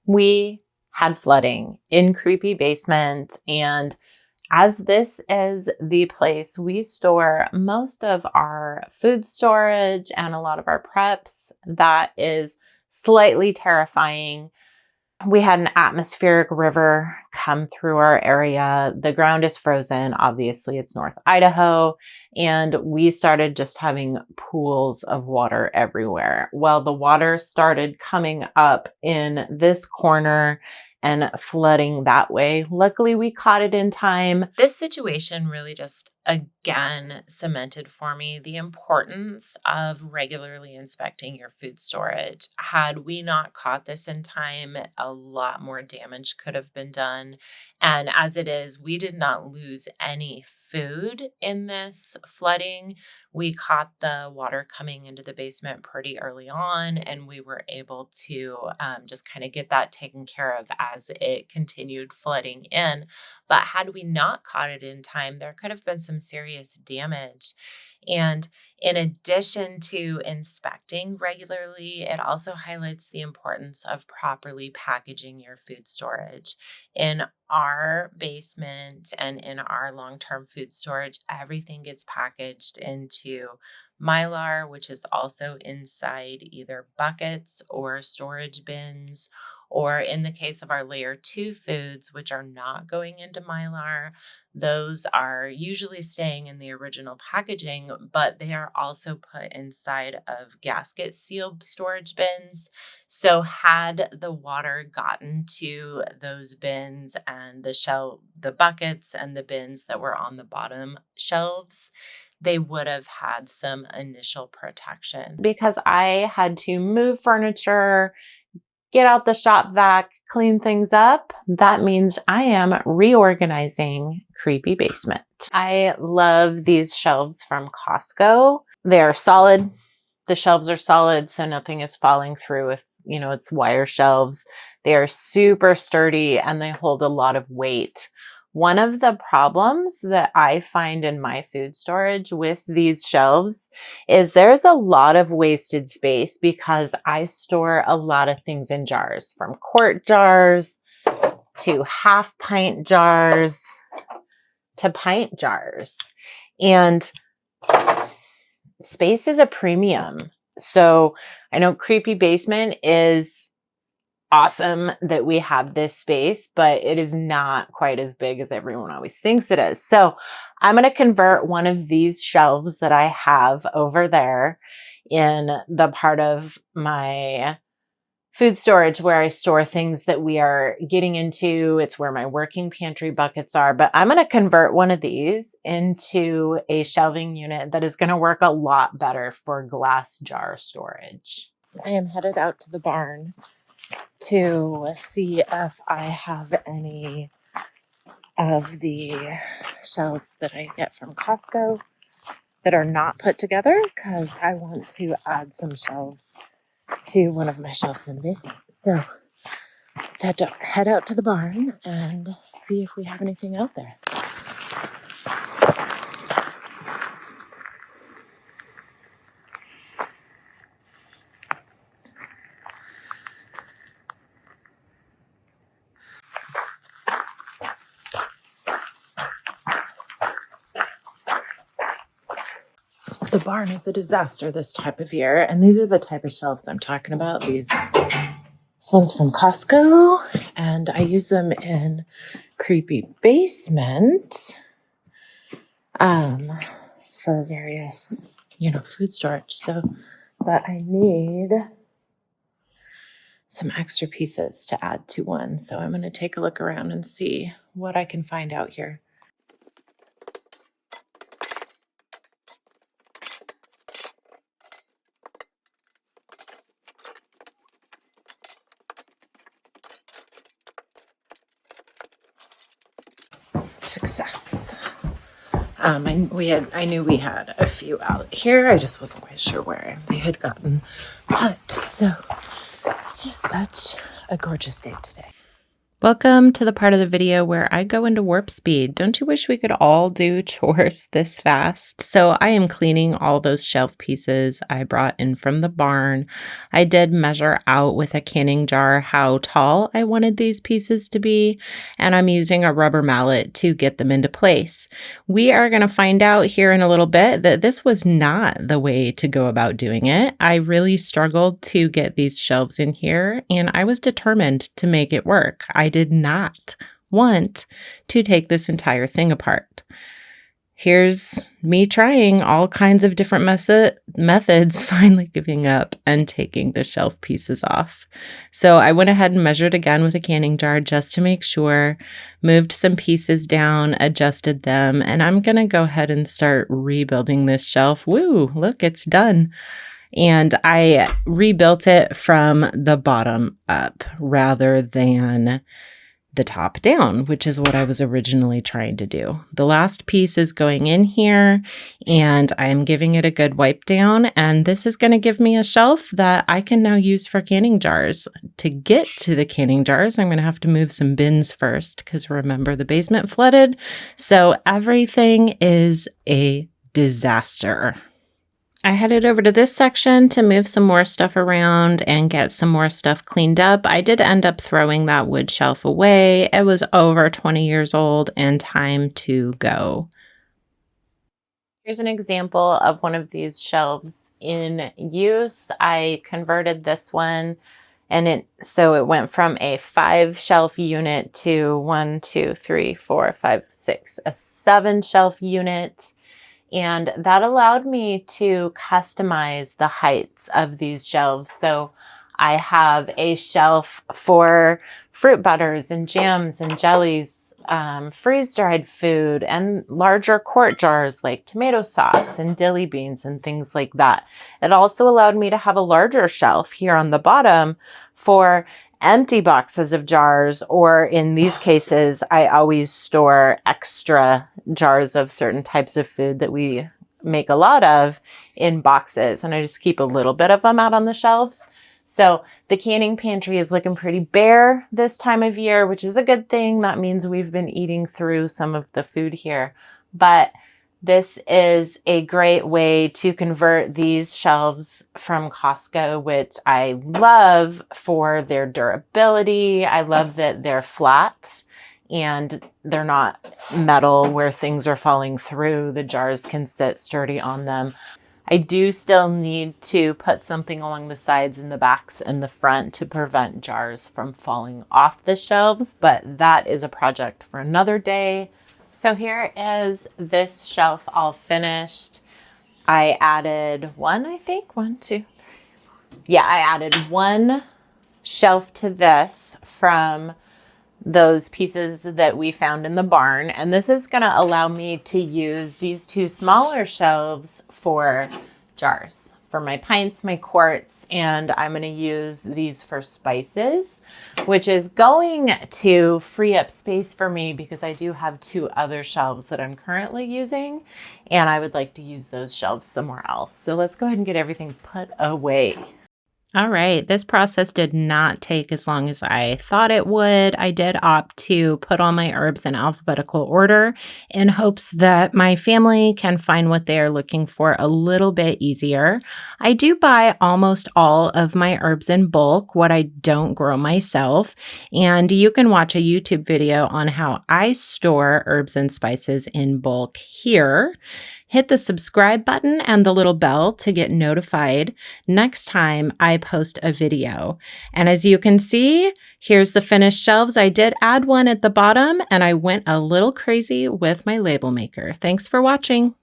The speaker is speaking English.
we had flooding in creepy basement, and as this is the place we store most of our food storage and a lot of our preps, that is slightly terrifying. We had an atmospheric river come through our area. The ground is frozen. Obviously, it's North Idaho. And we started just having pools of water everywhere. Well, the water started coming up in this corner and flooding that way. Luckily, we caught it in time. This situation really just again cemented for me the importance of regularly inspecting your food storage. Had we not caught this in time, a lot more damage could have been done. And as it is, we did not lose any food in this flooding. We caught the water coming into the basement pretty early on, and we were able to just kind of get that taken care of as it continued flooding in. But had we not caught it in time, there could have been some serious damage. And in addition to inspecting regularly, it also highlights the importance of properly packaging your food storage. In our basement and in our long-term food storage, everything gets packaged into Mylar, which is also inside either buckets or storage bins, or in the case of our layer 2 foods, which are not going into Mylar, those are usually staying in the original packaging, but they are also put inside of gasket sealed storage bins. So had the water gotten to those bins and the buckets and the bins that were on the bottom shelves, they would have had some initial protection. Because I had to move furniture, get out the shop vac, clean things up, that means I am reorganizing creepy basement. I love these shelves from Costco. They are solid. The shelves are solid, so nothing is falling through if, it's wire shelves. They are super sturdy and they hold a lot of weight. One of the problems that I find in my food storage with these shelves is there's a lot of wasted space because I store a lot of things in jars, from quart jars to half pint jars to pint jars. And space is a premium. So I know creepy basement is awesome that we have this space, but it is not quite as big as everyone always thinks it is. So I'm going to convert one of these shelves that I have over there in the part of my food storage where I store things that we are getting into. It's where my working pantry buckets are, but I'm going to convert one of these into a shelving unit that is going to work a lot better for glass jar storage. I am headed out to the barn to see if I have any of the shelves that I get from Costco that are not put together, because I want to add some shelves to one of my shelves in the basement. So let's head out to the barn and see if we have anything out there. The barn is a disaster this type of year, and these are the type of shelves I'm talking about. This one's from Costco, and I use them in creepy basement for various, food storage. But I need some extra pieces to add to one. So I'm going to take a look around and see what I can find out here. Success. I knew we had a few out here. I just wasn't quite sure where they had gotten put. So it's just such a gorgeous day today. Welcome to the part of the video where I go into warp speed. Don't you wish we could all do chores this fast? So I am cleaning all those shelf pieces I brought in from the barn. I did measure out with a canning jar how tall I wanted these pieces to be, and I'm using a rubber mallet to get them into place. We are going to find out here in a little bit that this was not the way to go about doing it. I really struggled to get these shelves in here, and I was determined to make it work. I did not want to take this entire thing apart. Here's me trying all kinds of different methods, finally giving up and taking the shelf pieces off. So I went ahead and measured again with a canning jar just to make sure, moved some pieces down, adjusted them, and I'm going to go ahead and start rebuilding this shelf. Woo, look, it's done. And I rebuilt it from the bottom up rather than the top down, which is what I was originally trying to do. The last piece is going in here and I'm giving it a good wipe down. And this is going to give me a shelf that I can now use for canning jars. To get to the canning jars, I'm going to have to move some bins first because remember the basement flooded. So everything is a disaster. I headed over to this section to move some more stuff around and get some more stuff cleaned up. I did end up throwing that wood shelf away. It was over 20 years old and time to go. Here's an example of one of these shelves in use. I converted this one and so it went from a 5-shelf unit to 1, 2, 3, 4, 5, 6, a 7-shelf unit. And that allowed me to customize the heights of these shelves. So I have a shelf for fruit butters and jams and jellies, freeze-dried food, and larger quart jars like tomato sauce and dilly beans and things like that. It also allowed me to have a larger shelf here on the bottom for empty boxes of jars, or in these cases, I always store extra jars of certain types of food that we make a lot of in boxes. And I just keep a little bit of them out on the shelves. So the canning pantry is looking pretty bare this time of year, which is a good thing. That means we've been eating through some of the food here. But this is a great way to convert these shelves from Costco, which I love for their durability. I love that they're flat and they're not metal where things are falling through. The jars can sit sturdy on them. I do still need to put something along the sides and the backs and the front to prevent jars from falling off the shelves, but that is a project for another day. So here is this shelf all finished. I added one, two. Yeah, I added one shelf to this from those pieces that we found in the barn. And this is going to allow me to use these 2 smaller shelves for jars, for my pints, my quarts, and I'm going to use these for spices, which is going to free up space for me because I do have 2 other shelves that I'm currently using, and I would like to use those shelves somewhere else. So let's go ahead and get everything put away. All right, this process did not take as long as I thought it would. I did opt to put all my herbs in alphabetical order in hopes that my family can find what they are looking for a little bit easier. I do buy almost all of my herbs in bulk, what I don't grow myself, and you can watch a YouTube video on how I store herbs and spices in bulk here. Hit the subscribe button and the little bell to get notified next time I post a video. And as you can see, here's the finished shelves. I did add one at the bottom and I went a little crazy with my label maker. Thanks for watching.